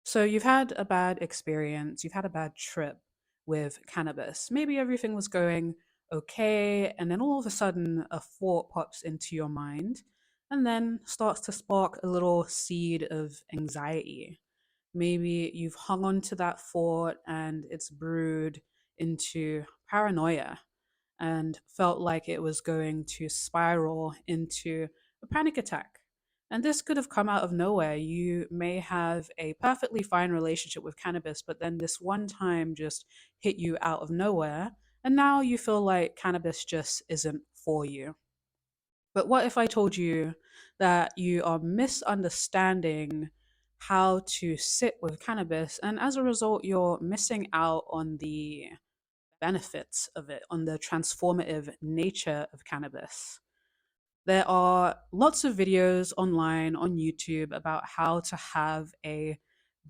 So you've had a bad experience, you've had a bad trip with cannabis. Maybe everything was going okay, and then all of a sudden a thought pops into your mind and then starts to spark a little seed of anxiety. Maybe you've hung on to that thought and it's brewed into paranoia and felt like it was going to spiral into a panic attack. And this could have come out of nowhere. You may have a perfectly fine relationship with cannabis, but then this one time just hit you out of nowhere. And now you feel like cannabis just isn't for you. But what if I told you that you are misunderstanding how to sit with cannabis, and as a result, you're missing out on the benefits of it, on the transformative nature of cannabis? There are lots of videos online on YouTube about how to have a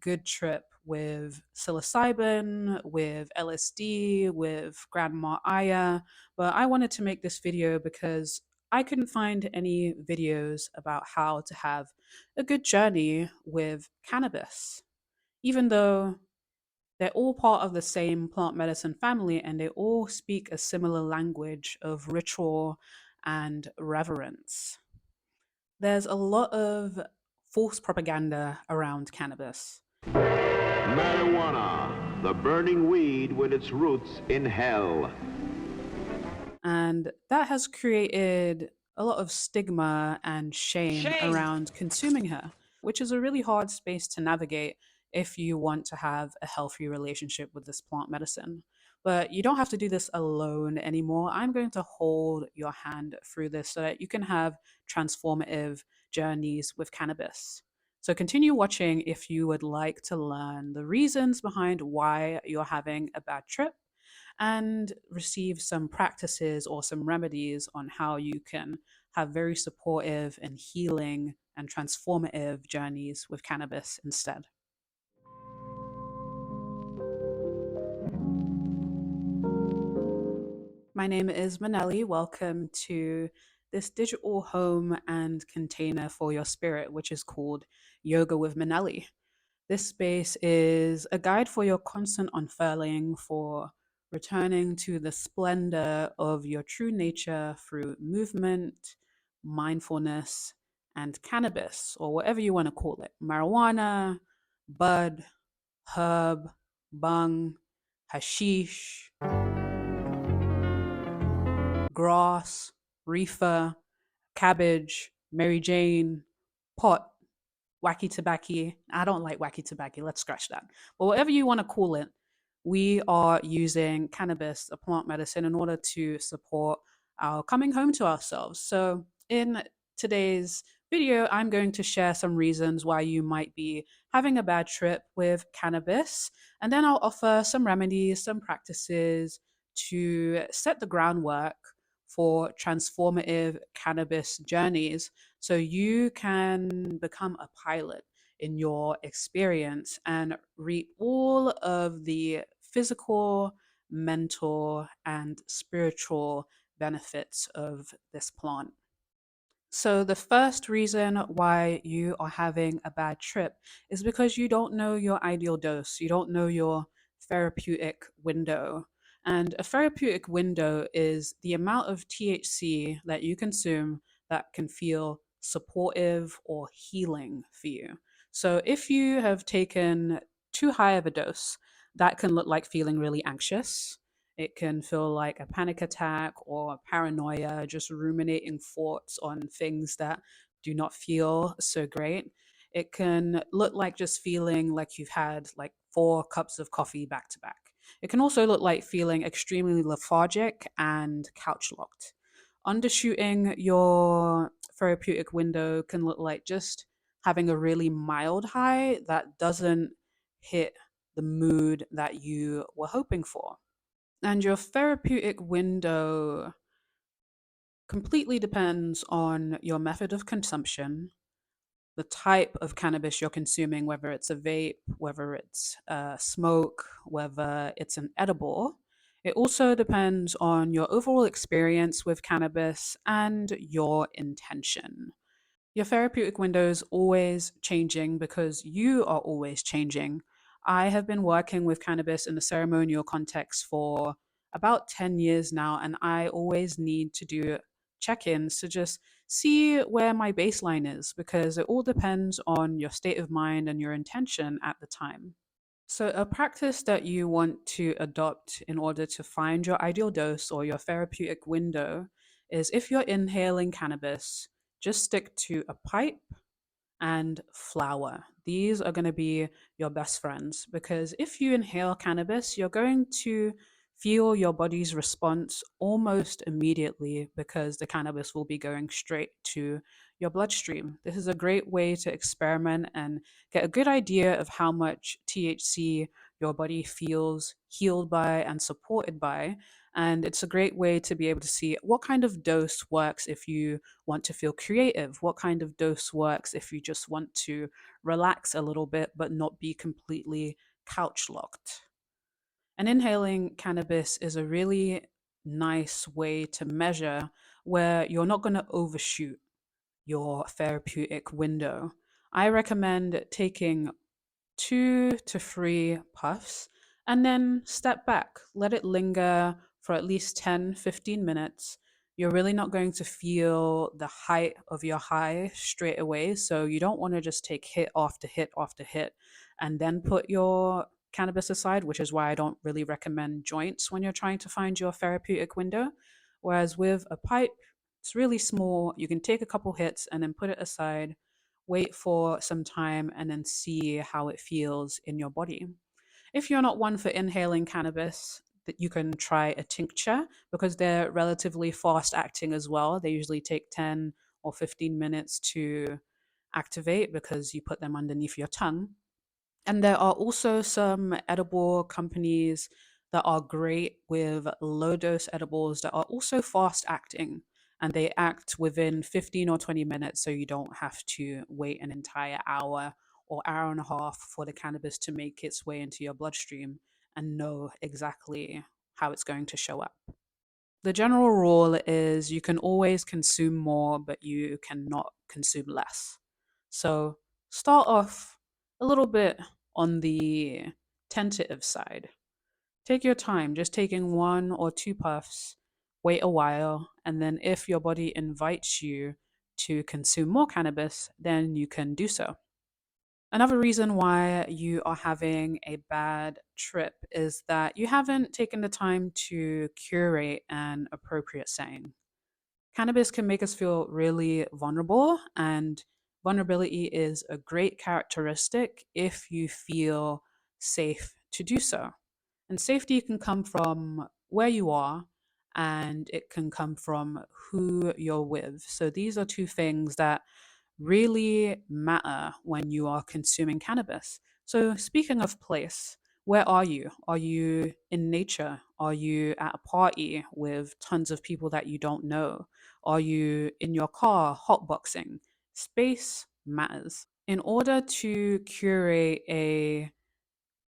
good trip with psilocybin, with LSD, with Grandma Aya, but I wanted to make this video because I couldn't find any videos about how to have a good journey with cannabis, even though they're all part of the same plant medicine family and they all speak a similar language of ritual and reverence. There's a lot of false propaganda around cannabis. Marijuana, the burning weed with its roots in hell. And that has created a lot of stigma and shame Shame. around consuming her, which is a really hard space to navigate if you want to have a healthy relationship with this plant medicine. But you don't have to do this alone anymore. I'm going to hold your hand through this so that you can have transformative journeys with cannabis. So continue watching if you would like to learn the reasons behind why you're having a bad trip and receive some practices or some remedies on how you can have very supportive and healing and transformative journeys with cannabis instead. My name is Minelli. Welcome to this digital home and container for your spirit, which is called Yoga with Minelli. This space is a guide for your constant unfurling, for returning to the splendor of your true nature through movement, mindfulness, and cannabis, or whatever you want to call it: marijuana, bud, herb, bung, hashish, grass, reefer, cabbage, Mary Jane, pot, wacky tobacco. I don't like wacky tobacco. Let's scratch that. But whatever you want to call it, we are using cannabis, a plant medicine, in order to support our coming home to ourselves. So, in today's video, I'm going to share some reasons why you might be having a bad trip with cannabis. And then I'll offer some remedies, some practices to set the groundwork for transformative cannabis journeys so you can become a pilot in your experience and reap all of the physical, mental, and spiritual benefits of this plant. So, the first reason why you are having a bad trip is because you don't know your ideal dose. You don't know your therapeutic window. And a therapeutic window is the amount of THC that you consume that can feel supportive or healing for you. So, if you have taken too high of a dose, that can look like feeling really anxious. It can feel like a panic attack or paranoia, just ruminating thoughts on things that do not feel so great. It can look like just feeling like you've had like 4 cups of coffee back to back. It can also look like feeling extremely lethargic and couch locked. Undershooting your therapeutic window can look like just having a really mild high that doesn't hit the mood that you were hoping for. And your therapeutic window completely depends on your method of consumption, the type of cannabis you're consuming, whether it's a vape, whether it's smoke, whether it's an edible. It also depends on your overall experience with cannabis and your intention. Your therapeutic window is always changing because you are always changing. I have been working with cannabis in the ceremonial context for about 10 years now, and I always need to do check ins to just see where my baseline is because it all depends on your state of mind and your intention at the time. So, a practice that you want to adopt in order to find your ideal dose or your therapeutic window is if you're inhaling cannabis, just stick to a pipe and flower. These are going to be your best friends because if you inhale cannabis, you're going to feel your body's response almost immediately because the cannabis will be going straight to your bloodstream. This is a great way to experiment and get a good idea of how much THC your body feels healed by and supported by. And it's a great way to be able to see what kind of dose works if you want to feel creative, what kind of dose works if you just want to relax a little bit but not be completely couch locked. And inhaling cannabis is a really nice way to measure where you're not going to overshoot your therapeutic window. I recommend taking 2 to 3 puffs and then step back. Let it linger for at least 10-15 minutes. You're really not going to feel the height of your high straight away. So you don't want to just take hit after hit after hit and then put your cannabis aside, which is why I don't really recommend joints when you're trying to find your therapeutic window. Whereas with a pipe, it's really small. You can take a couple hits and then put it aside, wait for some time, and then see how it feels in your body. If you're not one for inhaling cannabis, that you can try a tincture because they're relatively fast acting as well. They usually take 10 or 15 minutes to activate because you put them underneath your tongue. And there are also some edible companies that are great with low dose edibles that are also fast acting and they act within 15 or 20 minutes. So you don't have to wait an entire hour or hour and a half for the cannabis to make its way into your bloodstream and know exactly how it's going to show up. The general rule is you can always consume more, but you cannot consume less. So start off a little bit on the tentative side. Take your time, just taking 1 or 2 puffs, wait a while, and then if your body invites you to consume more cannabis, then you can do so. Another reason why you are having a bad trip is that you haven't taken the time to curate an appropriate setting. Cannabis can make us feel really vulnerable, and vulnerability is a great characteristic if you feel safe to do so. And safety can come from where you are and it can come from who you're with. So these are two things that really matter when you are consuming cannabis. So, speaking of place, where are you? Are you in nature? Are you at a party with tons of people that you don't know? Are you in your car hotboxing? Space matters. In order to curate a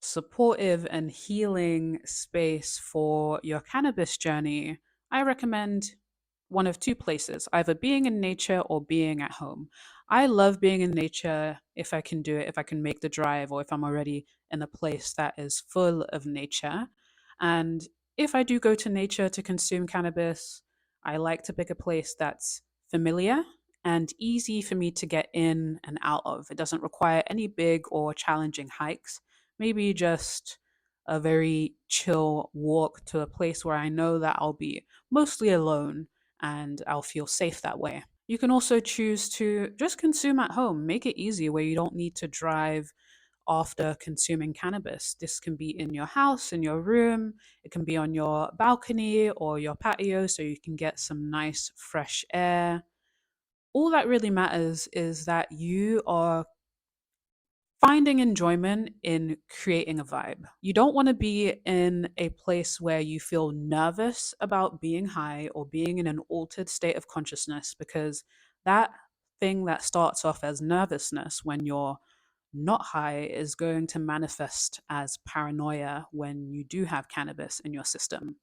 supportive and healing space for your cannabis journey, I recommend one of two places, either being in nature or being at home. I love being in nature if I can do it, if I can make the drive, or if I'm already in a place that is full of nature. And if I do go to nature to consume cannabis, I like to pick a place that's familiar and easy for me to get in and out of. It doesn't require any big or challenging hikes, maybe just a very chill walk to a place where I know that I'll be mostly alone and I'll feel safe that way. You can also choose to just consume at home, make it easy where you don't need to drive after consuming cannabis. This can be in your house, in your room, it can be on your balcony or your patio so you can get some nice fresh air. All that really matters is that you are finding enjoyment in creating a vibe. You don't want to be in a place where you feel nervous about being high or being in an altered state of consciousness because that thing that starts off as nervousness when you're not high is going to manifest as paranoia when you do have cannabis in your system.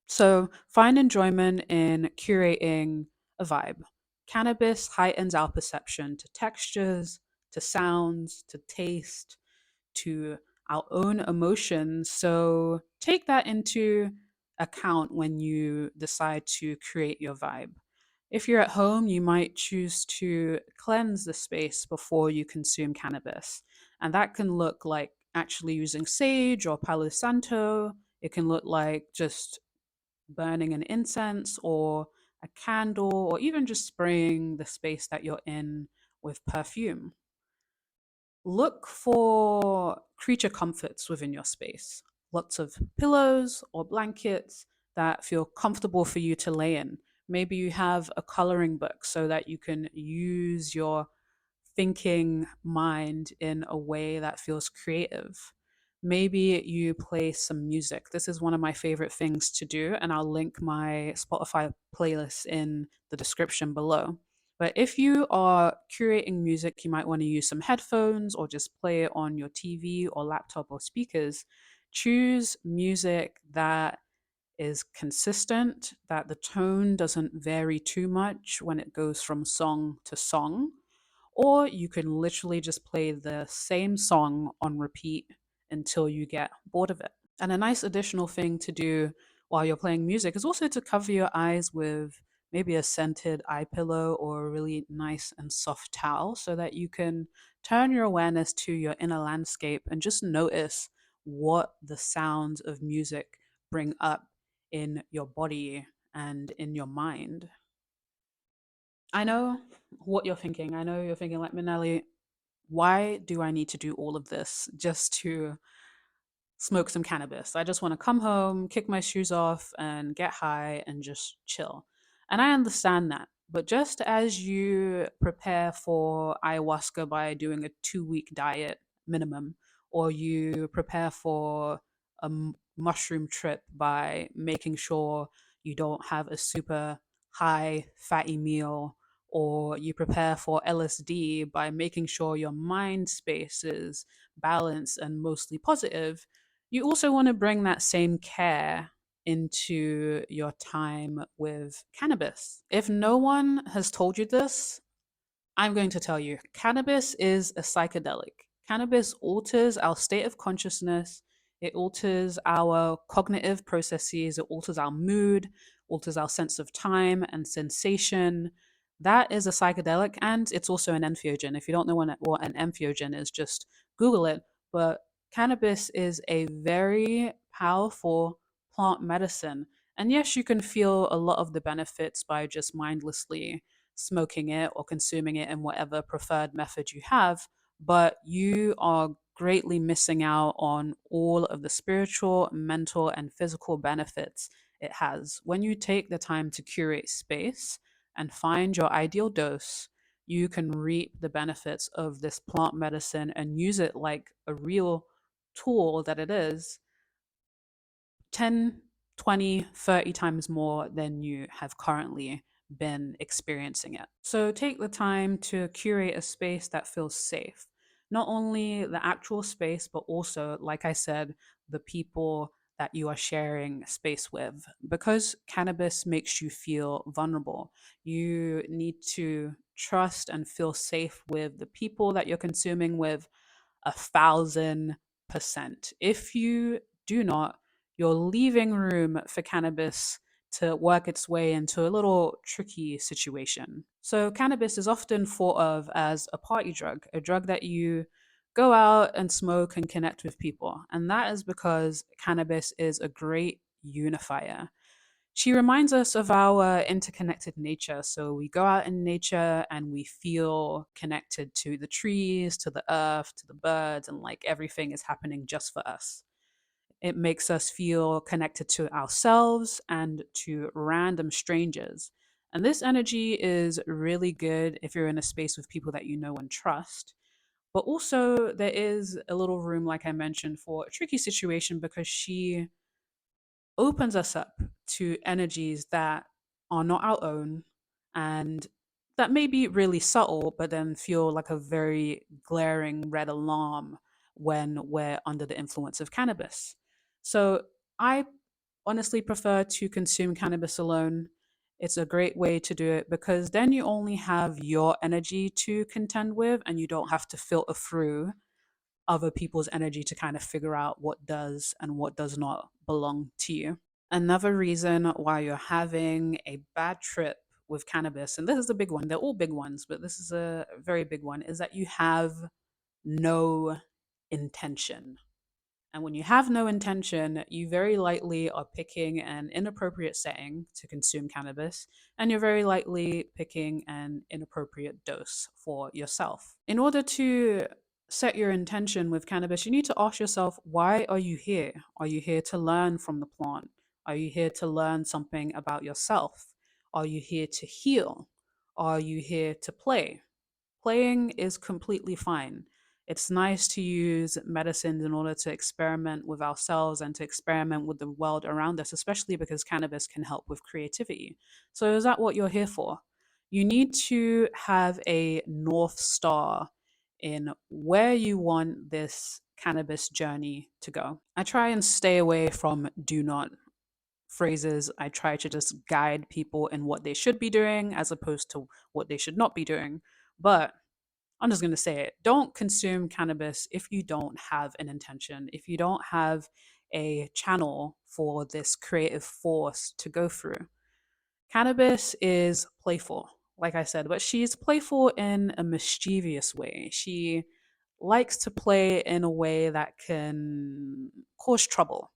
So find enjoyment in curating a vibe. Cannabis heightens our perception to textures, to sounds, to taste, to our own emotions. So take that into account when you decide to create your vibe. If you're at home, you might choose to cleanse the space before you consume cannabis. And that can look like actually using sage or Palo Santo. It can look like just burning an incense or a candle, or even just spraying the space that you're in with perfume. Look for creature comforts within your space. Lots of pillows or blankets that feel comfortable for you to lay in. Maybe you have a coloring book so that you can use your thinking mind in a way that feels creative. Maybe you play some music. This is one of my favorite things to do, and I'll link my Spotify playlist in the description below. But if you are curating music, you might want to use some headphones or just play it on your TV or laptop or speakers. Choose music that is consistent, that the tone doesn't vary too much when it goes from song to song, or you can literally just play the same song on repeat until you get bored of it. And a nice additional thing to do while you're playing music is also to cover your eyes with maybe a scented eye pillow or a really nice and soft towel so that you can turn your awareness to your inner landscape and just notice what the sounds of music bring up in your body and in your mind. I know what you're thinking. I know you're thinking, like, Minelli, why do I need to do all of this just to smoke some cannabis? I just want to come home, kick my shoes off, and get high and just chill. And I understand that. But just as you prepare for ayahuasca by doing a 2 week diet minimum, or you prepare for a mushroom trip by making sure you don't have a super high fatty meal, or you prepare for LSD by making sure your mind space is balanced and mostly positive, you also want to bring that same care into your time with cannabis. If no one has told you this, I'm going to tell you cannabis is a psychedelic. Cannabis alters our state of consciousness, it alters our cognitive processes, it alters our mood, alters our sense of time and sensation. That is a psychedelic, and it's also an entheogen. If you don't know what an entheogen is, just Google it. But cannabis is a very powerful plant medicine. And yes, you can feel a lot of the benefits by just mindlessly smoking it or consuming it in whatever preferred method you have, but you are greatly missing out on all of the spiritual, mental, and physical benefits it has. When you take the time to curate space and find your ideal dose, you can reap the benefits of this plant medicine and use it like a real tool that it is 10, 20, 30 times more than you have currently been experiencing it. So take the time to curate a space that feels safe. Not only the actual space, but also, like I said, the people that you are sharing space with. Because cannabis makes you feel vulnerable, you need to trust and feel safe with the people that you're consuming with 1,000%. If you do not, you're leaving room for cannabis to work its way into a little tricky situation. So, cannabis is often thought of as a party drug, a drug that you go out and smoke and connect with people. And that is because cannabis is a great unifier. She reminds us of our interconnected nature. So we go out in nature and we feel connected to the trees, to the earth, to the birds, and like everything is happening just for us. It makes us feel connected to ourselves and to random strangers. And this energy is really good if you're in a space with people that you know and trust. But also, there is a little room, like I mentioned, for a tricky situation because she opens us up to energies that are not our own and that may be really subtle, but then feel like a very glaring red alarm when we're under the influence of cannabis. So I honestly prefer to consume cannabis alone. It's a great way to do it because then you only have your energy to contend with and you don't have to filter through other people's energy to kind of figure out what does and what does not belong to you. Another reason why you're having a bad trip with cannabis, and this is a big one, they're all big ones, but this is a very big one, is that you have no intention. And when you have no intention, you very likely are picking an inappropriate setting to consume cannabis, and you're very likely picking an inappropriate dose for yourself. In order to set your intention with cannabis, you need to ask yourself, why are you here? Are you here to learn from the plant? Are you here to learn something about yourself? Are you here to heal? Are you here to play? Playing is completely fine. It's nice to use medicines in order to experiment with ourselves and to experiment with the world around us, especially because cannabis can help with creativity. So, is that what you're here for? You need to have a North Star in where you want this cannabis journey to go. I try and stay away from do not phrases. I try to just guide people in what they should be doing as opposed to what they should not be doing. But I'm just going to say it. Don't consume cannabis if you don't have an intention, if you don't have a channel for this creative force to go through. Cannabis is playful, like I said, but she's playful in a mischievous way. She likes to play in a way that can cause trouble.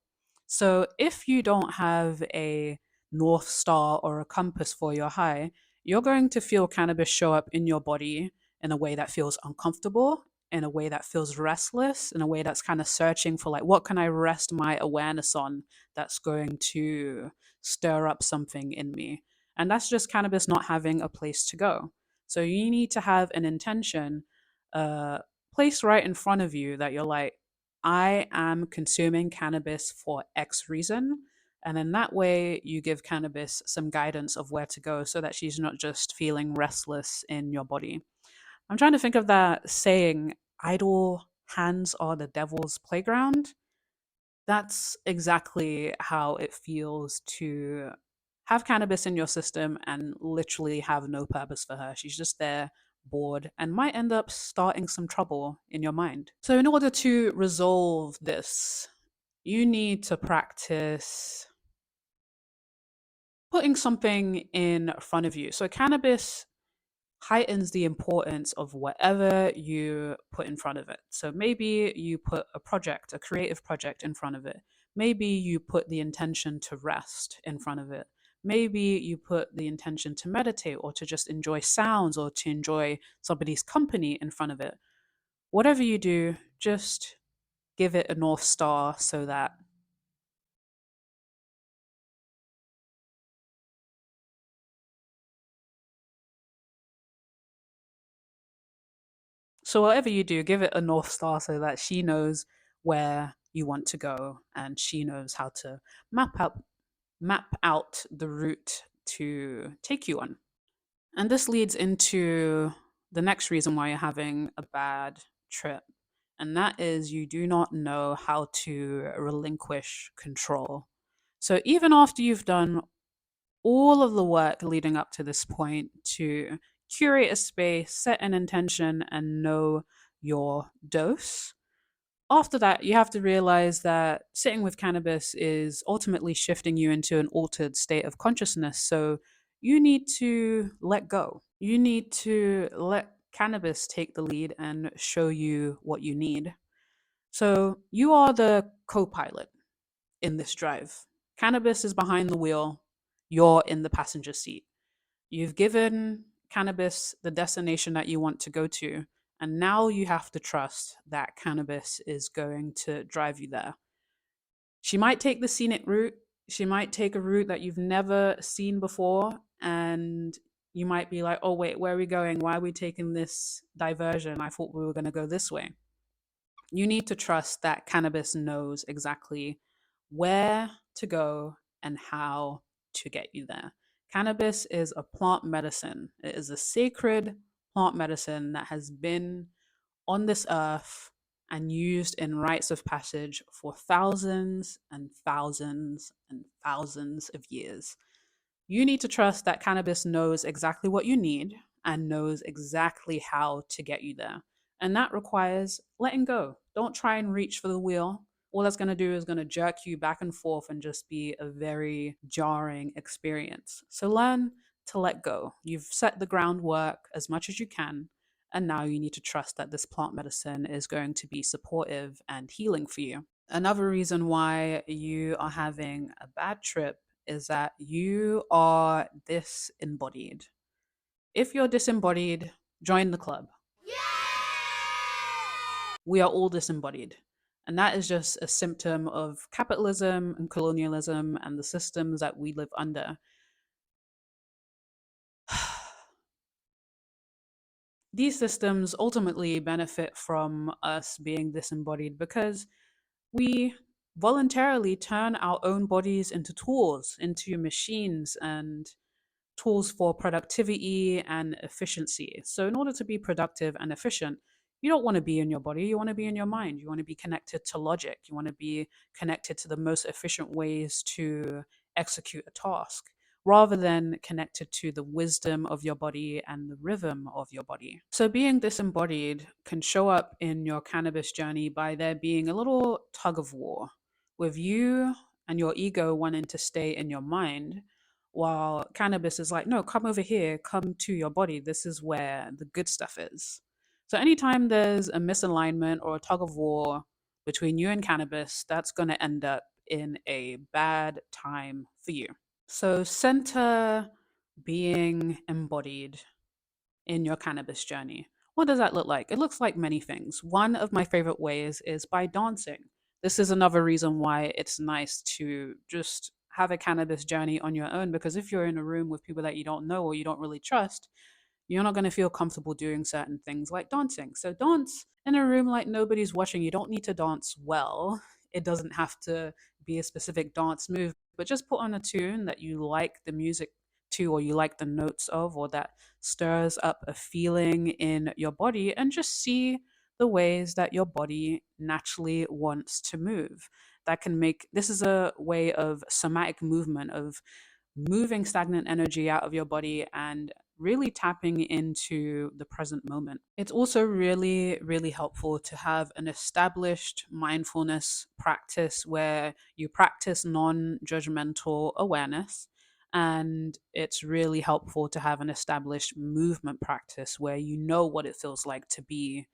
So if you don't have a North Star or a compass for your high, you're going to feel cannabis show up in your body in a way that feels uncomfortable, in a way that feels restless, in a way that's kind of searching for, like, what can I rest my awareness on that's going to stir up something in me. And that's just cannabis not having a place to go. So you need to have an intention placed right in front of you that you're like, I am consuming cannabis for X reason. And in that way, you give cannabis some guidance of where to go so that she's not just feeling restless in your body. I'm trying to think of that saying, idle hands are the devil's playground. That's exactly how it feels to have cannabis in your system and literally have no purpose for her. She's just there, bored, and might end up starting some trouble in your mind. So, in order to resolve this, you need to practice putting something in front of you. So, cannabis heightens the importance of whatever you put in front of it. So maybe you put a project, a creative project in front of it. Maybe you put the intention to rest in front of it. Maybe you put the intention to meditate or to just enjoy sounds or to enjoy somebody's company in front of it. Whatever you do, just give it a North Star so whatever you do, give it a North Star so that she knows where you want to go and she knows how to map out map out the route to take you on. And this leads into the next reason why you're having a bad trip. And that is you do not know how to relinquish control. So even after you've done all of the work leading up to this point to curate a space, set an intention, and know your dose, after that, you have to realize that sitting with cannabis is ultimately shifting you into an altered state of consciousness. So you need to let go. You need to let cannabis take the lead and show you what you need. So you are the co pilot in this drive. Cannabis is behind the wheel, you're in the passenger seat. You've given cannabis the destination that you want to go to, and now you have to trust that cannabis is going to drive you there. She might take the scenic route, she might take a route that you've never seen before, and you might be like, oh, wait, where are we going? Why are we taking this diversion? I thought we were going to go this way. You need to trust that cannabis knows exactly where to go and how to get you there. Cannabis is a plant medicine. It is a sacred plant medicine that has been on this earth and used in rites of passage for thousands and thousands and thousands of years. You need to trust that cannabis knows exactly what you need and knows exactly how to get you there. And that requires letting go. Don't try and reach for the wheel. All that's going to do is going to jerk you back and forth and just be a very jarring experience. So learn to let go. You've set the groundwork as much as you can. And now you need to trust that this plant medicine is going to be supportive and healing for you. Another reason why you are having a bad trip is that you are disembodied. If you're disembodied, join the club. We are all disembodied. And that is just a symptom of capitalism and colonialism and the systems that we live under. These systems ultimately benefit from us being disembodied because we voluntarily turn our own bodies into tools, into machines, and tools for productivity and efficiency. So, in order to be productive and efficient, you don't want to be in your body, you want to be in your mind. You want to be connected to logic, you want to be connected to the most efficient ways to execute a task, rather than connected to the wisdom of your body and the rhythm of your body. So, being disembodied can show up in your cannabis journey by there being a little tug of war with you and your ego wanting to stay in your mind, while cannabis is like, no, come over here, come to your body. This is where the good stuff is. So, anytime there's a misalignment or a tug of war between you and cannabis, that's going to end up in a bad time for you. So, center being embodied in your cannabis journey. What does that look like? It looks like many things. One of my favorite ways is by dancing. This is another reason why it's nice to just have a cannabis journey on your own, because if you're in a room with people that you don't know or you don't really trust, you're not going to feel comfortable doing certain things like dancing. So dance in a room like nobody's watching. You don't need to dance well. It doesn't have to be a specific dance move, but just put on a tune that you like the music to, or you like the notes of, or that stirs up a feeling in your body, and just see the ways that your body naturally wants to move. That can make this is a way of somatic movement, of moving stagnant energy out of your body and really tapping into the present moment. It's also really, really helpful to have an established mindfulness practice where you practice non judgmental awareness. And it's really helpful to have an established movement practice where you know what it feels like to be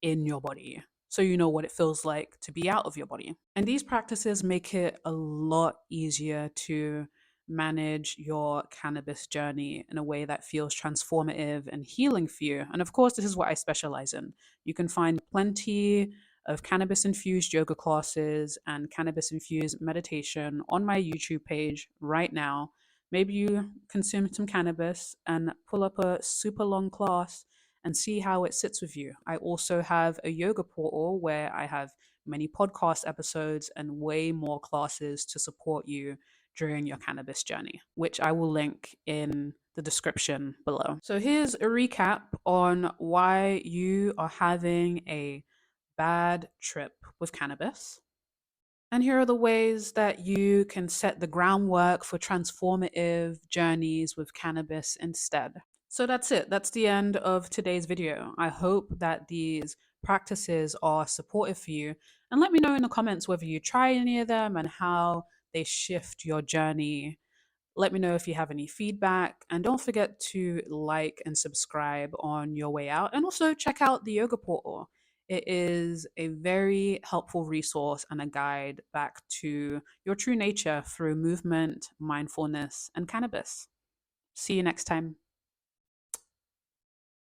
in your body. So you know what it feels like to be out of your body. And these practices make it a lot easier to manage your cannabis journey in a way that feels transformative and healing for you. And of course, this is what I specialize in. You can find plenty of cannabis infused yoga classes and cannabis infused meditation on my YouTube page right now. Maybe you consume some cannabis and pull up a super long class and see how it sits with you. I also have a yoga portal where I have many podcast episodes and way more classes to support you during your cannabis journey, which I will link in the description below. So here's a recap on why you are having a bad trip with cannabis. And here are the ways that you can set the groundwork for transformative journeys with cannabis instead. So that's it. That's the end of today's video. I hope that these practices are supportive for you. And let me know in the comments whether you try any of them and how they shift your journey. Let me know if you have any feedback. And don't forget to like and subscribe on your way out. And also check out the yoga portal. It is a very helpful resource and a guide back to your true nature through movement, mindfulness, and cannabis. See you next time.